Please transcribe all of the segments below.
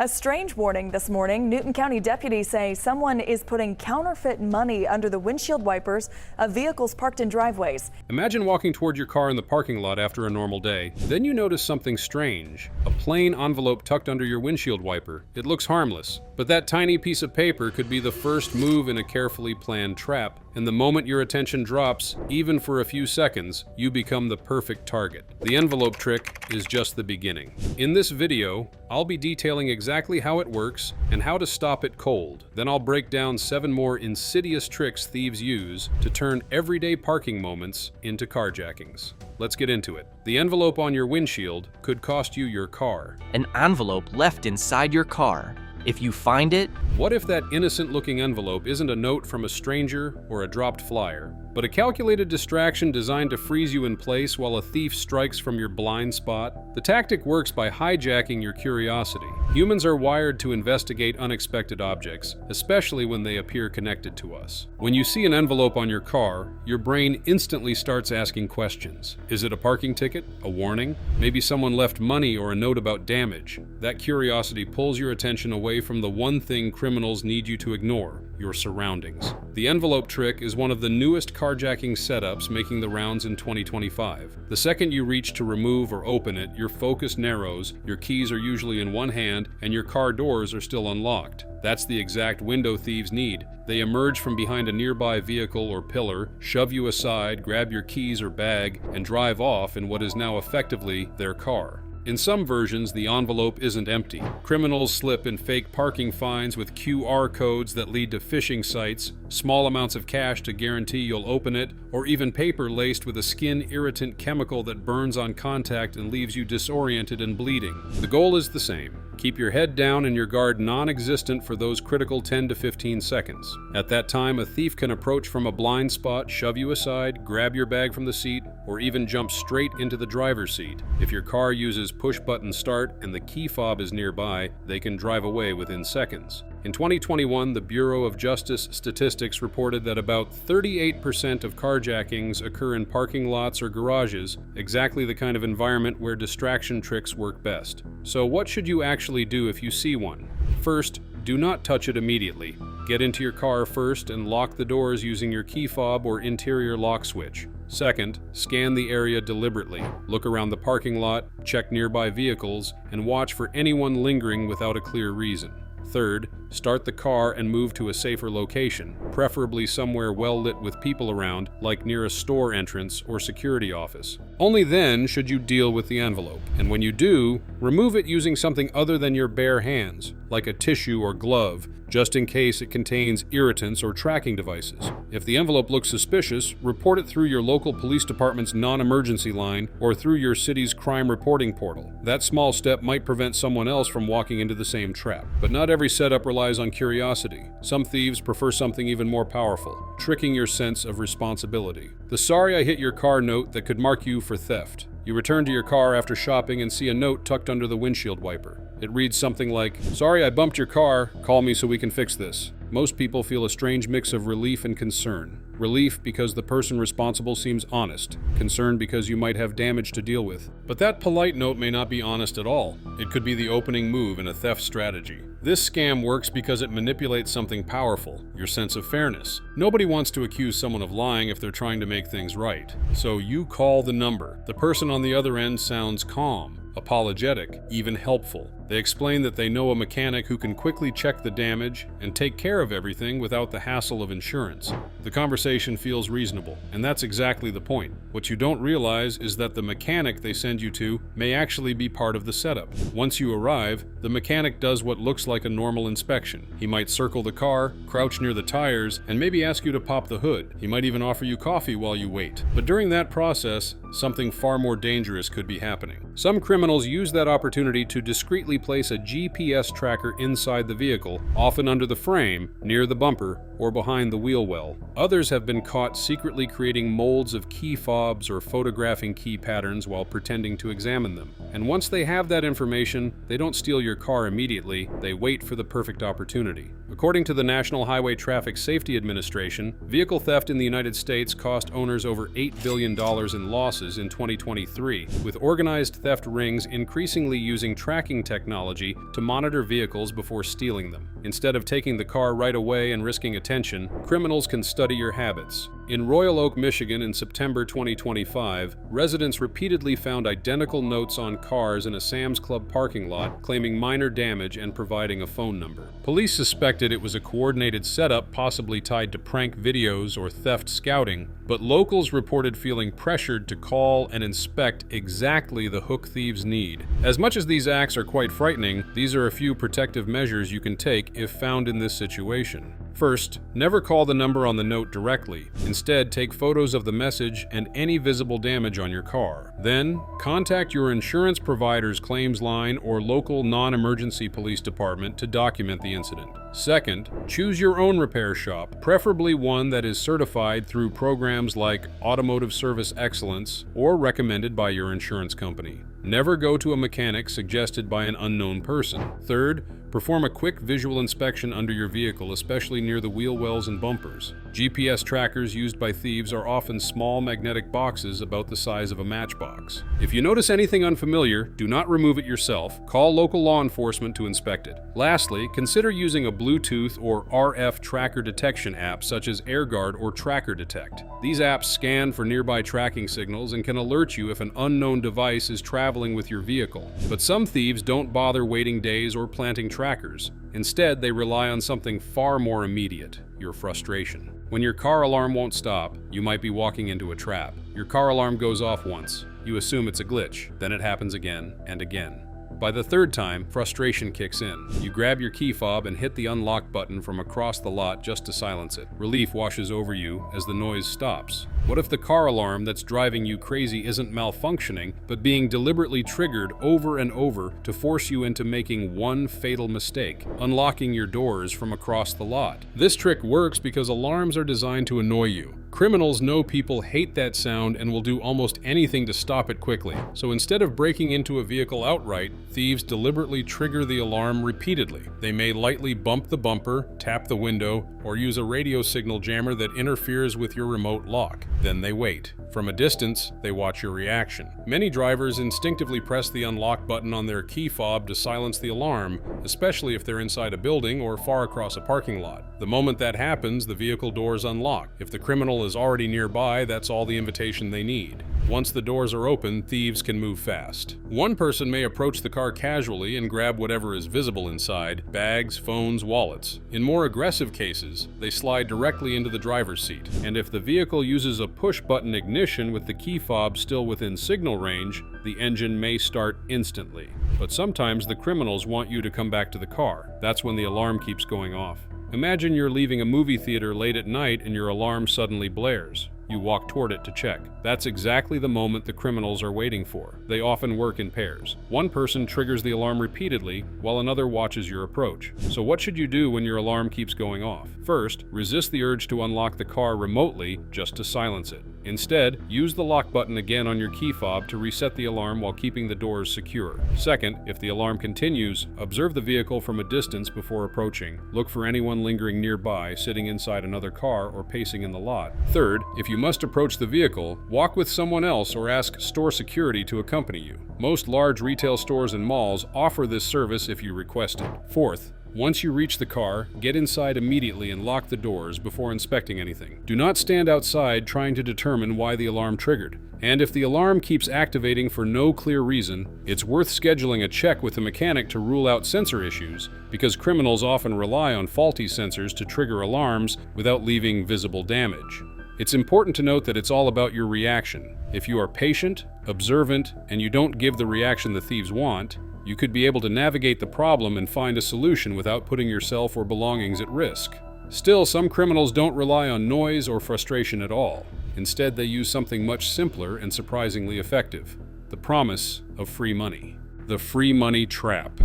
A strange warning this morning. Newton County deputies say someone is putting counterfeit money under the windshield wipers of vehicles parked in driveways. Imagine walking toward your car in the parking lot after a normal day. Then you notice something strange. A plain envelope tucked under your windshield wiper. It looks harmless, but that tiny piece of paper could be the first move in a carefully planned trap. And the moment your attention drops, even for a few seconds, you become the perfect target. The envelope trick is just the beginning. In this video, I'll be detailing exactly how it works and how to stop it cold. Then I'll break down 7 more insidious tricks thieves use to turn everyday parking moments into carjackings. Let's get into it. The envelope on your windshield could cost you your car. An envelope left inside your car. If you find it, what if that innocent-looking envelope isn't a note from a stranger or a dropped flyer, but a calculated distraction designed to freeze you in place while a thief strikes from your blind spot? The tactic works by hijacking your curiosity. Humans are wired to investigate unexpected objects, especially when they appear connected to us. When you see an envelope on your car, your brain instantly starts asking questions. Is it a parking ticket? A warning? Maybe someone left money or a note about damage. That curiosity pulls your attention away from the one thing criminals need you to ignore: your surroundings. The envelope trick is one of the newest carjacking setups making the rounds in 2025. The second you reach to remove or open it, your focus narrows, your keys are usually in one hand, and your car doors are still unlocked. That's the exact window thieves need. They emerge from behind a nearby vehicle or pillar, shove you aside, grab your keys or bag, and drive off in what is now effectively their car. In some versions, the envelope isn't empty. Criminals slip in fake parking fines with QR codes that lead to phishing sites, small amounts of cash to guarantee you'll open it, or even paper laced with a skin-irritant chemical that burns on contact and leaves you disoriented and bleeding. The goal is the same. Keep your head down and your guard non-existent for those critical 10 to 15 seconds. At that time, a thief can approach from a blind spot, shove you aside, grab your bag from the seat, or even jump straight into the driver's seat. If your car uses push-button start and the key fob is nearby, they can drive away within seconds. In 2021, the Bureau of Justice Statistics reported that about 38% of carjackings occur in parking lots or garages, exactly the kind of environment where distraction tricks work best. So what should you actually do if you see one? First, do not touch it immediately. Get into your car first and lock the doors using your key fob or interior lock switch. Second, scan the area deliberately. Look around the parking lot, check nearby vehicles, and watch for anyone lingering without a clear reason. Third, start the car and move to a safer location, preferably somewhere well lit with people around, like near a store entrance or security office. Only then should you deal with the envelope. And when you do, remove it using something other than your bare hands, like a tissue or glove, just in case it contains irritants or tracking devices. If the envelope looks suspicious, report it through your local police department's non-emergency line or through your city's crime reporting portal. That small step might prevent someone else from walking into the same trap. But not every setup relies on curiosity. Some thieves prefer something even more powerful: tricking your sense of responsibility. The "sorry I hit your car" note that could mark you for theft. You return to your car after shopping and see a note tucked under the windshield wiper. It reads something like, "Sorry I bumped your car, call me so we can fix this." Most people feel a strange mix of relief and concern. Relief because the person responsible seems honest. Concern because you might have damage to deal with. But that polite note may not be honest at all. It could be the opening move in a theft strategy. This scam works because it manipulates something powerful: your sense of fairness. Nobody wants to accuse someone of lying if they're trying to make things right. So you call the number. The person on the other end sounds calm, apologetic, even helpful. They explain that they know a mechanic who can quickly check the damage and take care of everything without the hassle of insurance. The conversation feels reasonable, and that's exactly the point. What you don't realize is that the mechanic they send you to may actually be part of the setup. Once you arrive, the mechanic does what looks like a normal inspection. He might circle the car, crouch near the tires, and maybe ask you to pop the hood. He might even offer you coffee while you wait. But during that process, something far more dangerous could be happening. Some criminals use that opportunity to discreetly place a GPS tracker inside the vehicle, often under the frame, near the bumper, or behind the wheel well. Others have been caught secretly creating molds of key fobs or photographing key patterns while pretending to examine them. And once they have that information, they don't steal your car immediately, they wait for the perfect opportunity. According to the National Highway Traffic Safety Administration, vehicle theft in the United States cost owners over $8 billion in losses in 2023, with organized theft rings increasingly using tracking technology technology to monitor vehicles before stealing them. Instead of taking the car right away and risking attention, criminals can study your habits. In Royal Oak, Michigan in September 2025, residents repeatedly found identical notes on cars in a Sam's Club parking lot claiming minor damage and providing a phone number. Police suspected it was a coordinated setup possibly tied to prank videos or theft scouting, but locals reported feeling pressured to call and inspect exactly the hook thieves need. As much as these acts are quite frightening, these are a few protective measures you can take if found in this situation. First, never call the number on the note directly. Instead, take photos of the message and any visible damage on your car. Then, contact your insurance provider's claims line or local non-emergency police department to document the incident. Second, choose your own repair shop, preferably one that is certified through programs like Automotive Service Excellence or recommended by your insurance company. Never go to a mechanic suggested by an unknown person. Third, perform a quick visual inspection under your vehicle, especially near the wheel wells and bumpers. GPS trackers used by thieves are often small magnetic boxes about the size of a matchbox. If you notice anything unfamiliar, do not remove it yourself. Call local law enforcement to inspect it. Lastly, consider using a Bluetooth or RF tracker detection app such as AirGuard or Tracker Detect. These apps scan for nearby tracking signals and can alert you if an unknown device is traveling with your vehicle. But some thieves don't bother waiting days or planting trackers. Instead, they rely on something far more immediate: your frustration. When your car alarm won't stop, you might be walking into a trap. Your car alarm goes off once. You assume it's a glitch. Then it happens again and again. By the third time, frustration kicks in. You grab your key fob and hit the unlock button from across the lot just to silence it. Relief washes over you as the noise stops. What if the car alarm that's driving you crazy isn't malfunctioning, but being deliberately triggered over and over to force you into making one fatal mistake: unlocking your doors from across the lot? This trick works because alarms are designed to annoy you. Criminals know people hate that sound and will do almost anything to stop it quickly. So instead of breaking into a vehicle outright, thieves deliberately trigger the alarm repeatedly. They may lightly bump the bumper, tap the window, or use a radio signal jammer that interferes with your remote lock. Then they wait. From a distance, they watch your reaction. Many drivers instinctively press the unlock button on their key fob to silence the alarm, especially if they're inside a building or far across a parking lot. The moment that happens, the vehicle doors unlock. If the criminal is already nearby, that's all the invitation they need. Once the doors are open, thieves can move fast. One person may approach the car casually and grab whatever is visible inside: bags, phones, wallets. In more aggressive cases, they slide directly into the driver's seat. And if the vehicle uses a push-button ignition with the key fob still within signal range, the engine may start instantly. But sometimes the criminals want you to come back to the car. That's when the alarm keeps going off. Imagine you're leaving a movie theater late at night and your alarm suddenly blares. You walk toward it to check. That's exactly the moment the criminals are waiting for. They often work in pairs. One person triggers the alarm repeatedly, while another watches your approach. So what should you do when your alarm keeps going off? First, resist the urge to unlock the car remotely just to silence it. Instead, use the lock button again on your key fob to reset the alarm while keeping the doors secure. Second, if the alarm continues, observe the vehicle from a distance before approaching. Look for anyone lingering nearby, sitting inside another car, or pacing in the lot. Third, if you must approach the vehicle, walk with someone else or ask store security to accompany you. Most large retail stores and malls offer this service if you request it. Fourth, once you reach the car, get inside immediately and lock the doors before inspecting anything. Do not stand outside trying to determine why the alarm triggered. And if the alarm keeps activating for no clear reason, it's worth scheduling a check with a mechanic to rule out sensor issues, because criminals often rely on faulty sensors to trigger alarms without leaving visible damage. It's important to note that it's all about your reaction. If you are patient, observant, and you don't give the reaction the thieves want, you could be able to navigate the problem and find a solution without putting yourself or belongings at risk. Still, some criminals don't rely on noise or frustration at all. Instead, they use something much simpler and surprisingly effective: the promise of free money. The free money trap.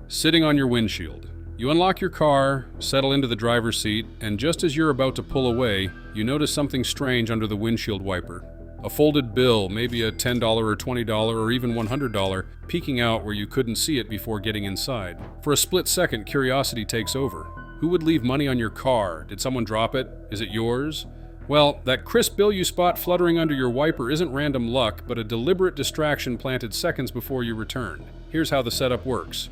Sitting on your windshield. You unlock your car, settle into the driver's seat, and just as you're about to pull away, you notice something strange under the windshield wiper. A folded bill, maybe a $10 or $20 or even $100, peeking out where you couldn't see it before getting inside. For a split second, curiosity takes over. Who would leave money on your car? Did someone drop it? Is it yours? Well, that crisp bill you spot fluttering under your wiper isn't random luck, but a deliberate distraction planted seconds before you returned. Here's how the setup works.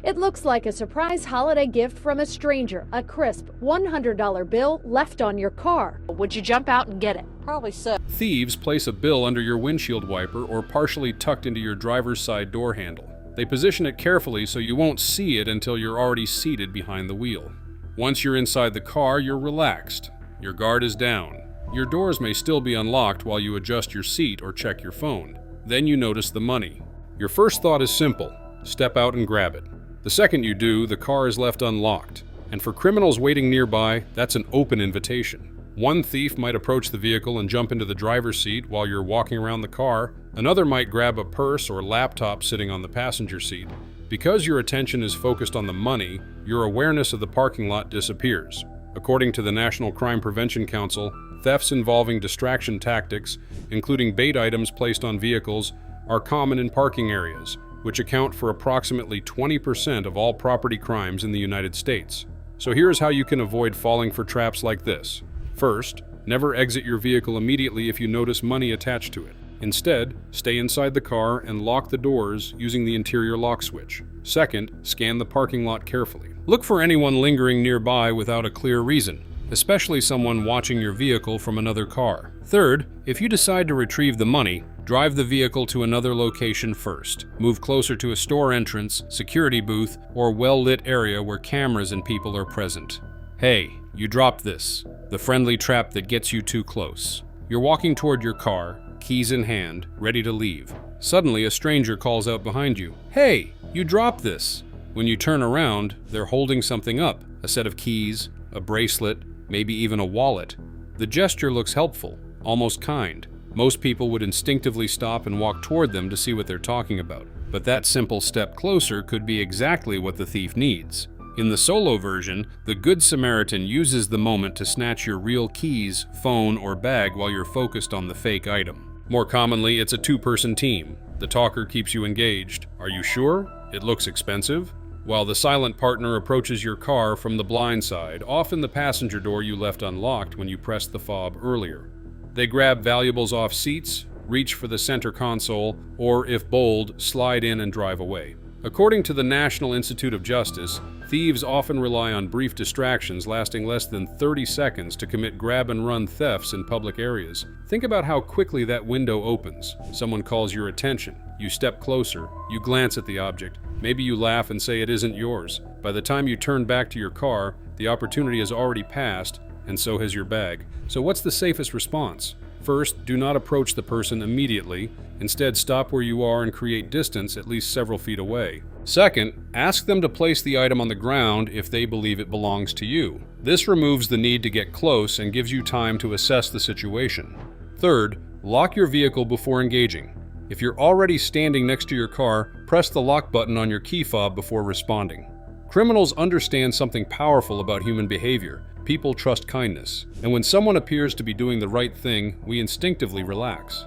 It looks like a surprise holiday gift from a stranger, a crisp $100 bill left on your car. Would you jump out and get it? Probably so. Thieves place a bill under your windshield wiper or partially tucked into your driver's side door handle. They position it carefully so you won't see it until you're already seated behind the wheel. Once you're inside the car, you're relaxed. Your guard is down. Your doors may still be unlocked while you adjust your seat or check your phone. Then you notice the money. Your first thought is simple: step out and grab it. The second you do, the car is left unlocked. And for criminals waiting nearby, that's an open invitation. One thief might approach the vehicle and jump into the driver's seat while you're walking around the car. Another might grab a purse or laptop sitting on the passenger seat. Because your attention is focused on the money, your awareness of the parking lot disappears. According to the National Crime Prevention Council, thefts involving distraction tactics, including bait items placed on vehicles, are common in parking areas, which account for approximately 20% of all property crimes in the United States. So here's how you can avoid falling for traps like this. First, never exit your vehicle immediately if you notice money attached to it. Instead, stay inside the car and lock the doors using the interior lock switch. Second, scan the parking lot carefully. Look for anyone lingering nearby without a clear reason, especially someone watching your vehicle from another car. Third, if you decide to retrieve the money, drive the vehicle to another location first. Move closer to a store entrance, security booth, or well-lit area where cameras and people are present. Hey, you dropped this, the friendly trap that gets you too close. You're walking toward your car, keys in hand, ready to leave. Suddenly, a stranger calls out behind you, "Hey, you dropped this." When you turn around, they're holding something up, a set of keys, a bracelet, maybe even a wallet. The gesture looks helpful, almost kind. Most people would instinctively stop and walk toward them to see what they're talking about. But that simple step closer could be exactly what the thief needs. In the solo version, the Good Samaritan uses the moment to snatch your real keys, phone, or bag while you're focused on the fake item. More commonly, it's a two-person team. The talker keeps you engaged. Are you sure? It looks expensive? While the silent partner approaches your car from the blind side, often the passenger door you left unlocked when you pressed the fob earlier. They grab valuables off seats, reach for the center console, or, if bold, slide in and drive away. According to the National Institute of Justice, thieves often rely on brief distractions lasting less than 30 seconds to commit grab-and-run thefts in public areas. Think about how quickly that window opens. Someone calls your attention. You step closer. You glance at the object. Maybe you laugh and say it isn't yours. By the time you turn back to your car, the opportunity has already passed, and so has your bag. So what's the safest response? First, do not approach the person immediately. Instead, stop where you are and create distance at least several feet away. Second, ask them to place the item on the ground if they believe it belongs to you. This removes the need to get close and gives you time to assess the situation. Third, lock your vehicle before engaging. If you're already standing next to your car, press the lock button on your key fob before responding. Criminals understand something powerful about human behavior. People trust kindness. And when someone appears to be doing the right thing, we instinctively relax.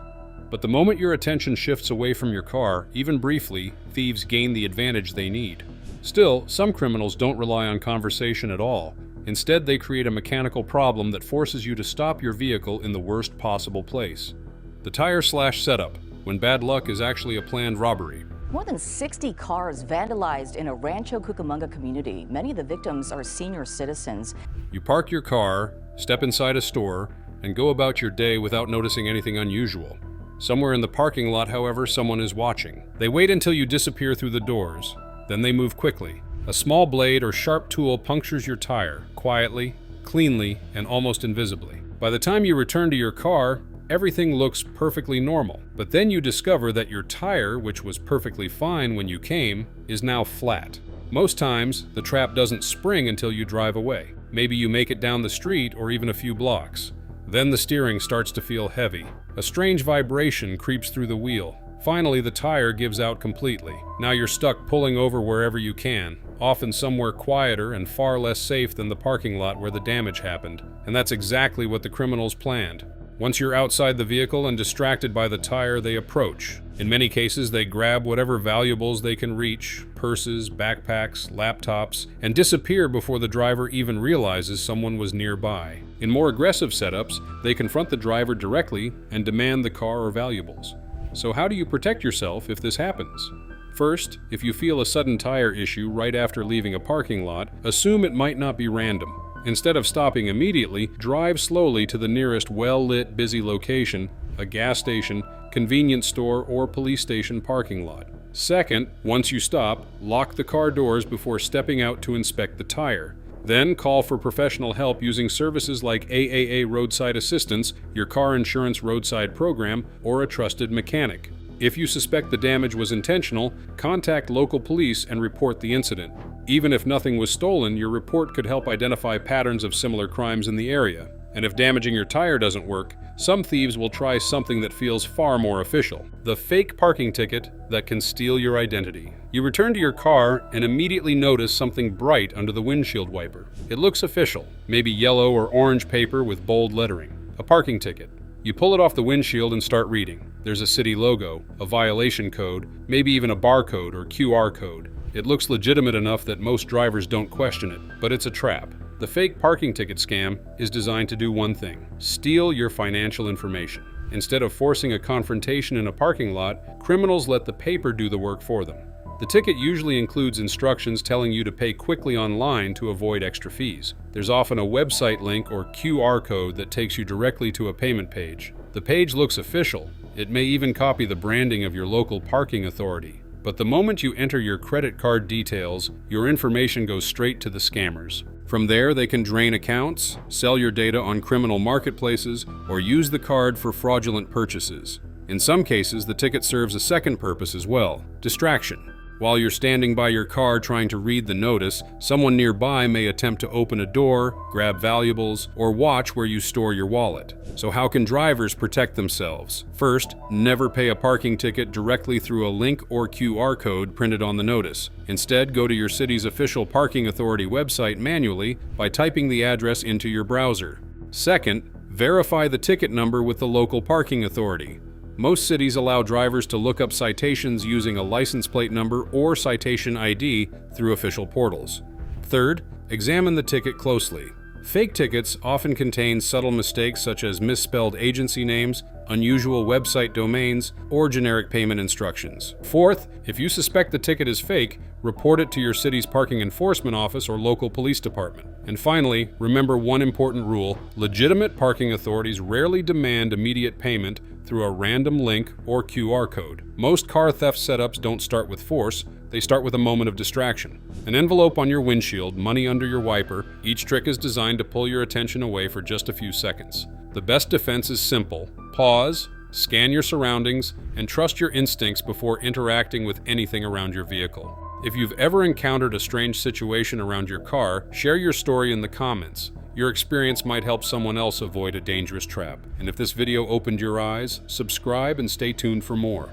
But the moment your attention shifts away from your car, even briefly, thieves gain the advantage they need. Still, some criminals don't rely on conversation at all. Instead, they create a mechanical problem that forces you to stop your vehicle in the worst possible place. The tire/setup, when bad luck is actually a planned robbery. More than 60 cars vandalized in a Rancho Cucamonga community. Many of the victims are senior citizens. You park your car, step inside a store, and go about your day without noticing anything unusual. Somewhere in the parking lot, however, someone is watching. They wait until you disappear through the doors. Then they move quickly. A small blade or sharp tool punctures your tire, quietly, cleanly, and almost invisibly. By the time you return to your car, everything looks perfectly normal. But then you discover that your tire, which was perfectly fine when you came, is now flat. Most times, the trap doesn't spring until you drive away. Maybe you make it down the street or even a few blocks. Then the steering starts to feel heavy. A strange vibration creeps through the wheel. Finally, the tire gives out completely. Now you're stuck pulling over wherever you can, often somewhere quieter and far less safe than the parking lot where the damage happened. And that's exactly what the criminals planned. Once you're outside the vehicle and distracted by the tire, they approach. In many cases, they grab whatever valuables they can reach, purses, backpacks, laptops, and disappear before the driver even realizes someone was nearby. In more aggressive setups, they confront the driver directly and demand the car or valuables. So how do you protect yourself if this happens? First, if you feel a sudden tire issue right after leaving a parking lot, assume it might not be random. Instead of stopping immediately, drive slowly to the nearest well-lit, busy location, a gas station, convenience store, or police station parking lot. Second, once you stop, lock the car doors before stepping out to inspect the tire. Then call for professional help using services like AAA Roadside Assistance, your car insurance roadside program, or a trusted mechanic. If you suspect the damage was intentional, contact local police and report the incident. Even if nothing was stolen, your report could help identify patterns of similar crimes in the area. And if damaging your tire doesn't work, some thieves will try something that feels far more official: the fake parking ticket that can steal your identity. You return to your car and immediately notice something bright under the windshield wiper. It looks official, maybe yellow or orange paper with bold lettering. A parking ticket. You pull it off the windshield and start reading. There's a city logo, a violation code, maybe even a barcode or QR code. It looks legitimate enough that most drivers don't question it, but it's a trap. The fake parking ticket scam is designed to do one thing: steal your financial information. Instead of forcing a confrontation in a parking lot, criminals let the paper do the work for them. The ticket usually includes instructions telling you to pay quickly online to avoid extra fees. There's often a website link or QR code that takes you directly to a payment page. The page looks official. It may even copy the branding of your local parking authority. But the moment you enter your credit card details, your information goes straight to the scammers. From there, they can drain accounts, sell your data on criminal marketplaces, or use the card for fraudulent purchases. In some cases, the ticket serves a second purpose as well: distraction. While you're standing by your car trying to read the notice, someone nearby may attempt to open a door, grab valuables, or watch where you store your wallet. So how can drivers protect themselves? First, never pay a parking ticket directly through a link or QR code printed on the notice. Instead, go to your city's official parking authority website manually by typing the address into your browser. Second, verify the ticket number with the local parking authority. Most cities allow drivers to look up citations using a license plate number or citation ID through official portals. Third, examine the ticket closely. Fake tickets often contain subtle mistakes such as misspelled agency names, unusual website domains, or generic payment instructions. Fourth, if you suspect the ticket is fake, report it to your city's parking enforcement office or local police department. And finally, remember one important rule: legitimate parking authorities rarely demand immediate payment through a random link or QR code. Most car theft setups don't start with force, they start with a moment of distraction. An envelope on your windshield, money under your wiper, each trick is designed to pull your attention away for just a few seconds. The best defense is simple: pause, scan your surroundings, and trust your instincts before interacting with anything around your vehicle. If you've ever encountered a strange situation around your car, share your story in the comments. Your experience might help someone else avoid a dangerous trap. And if this video opened your eyes, subscribe and stay tuned for more.